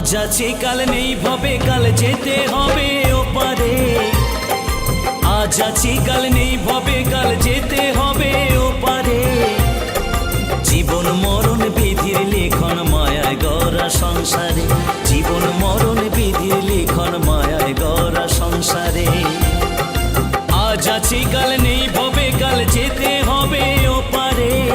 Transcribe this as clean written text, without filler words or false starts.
আজ আছে কাল নেই ভবে কাল যেতে হবে ওপারে। আজ আছে কাল নেই ভবে কাল যেতে হবে ওপারে। জীবন মরণ বিধির লেখন মায়ায় গড়া সংসারে। জীবন মরণ বিধির লেখন মায়ায় গড়া সংসারে। আজ আছে কাল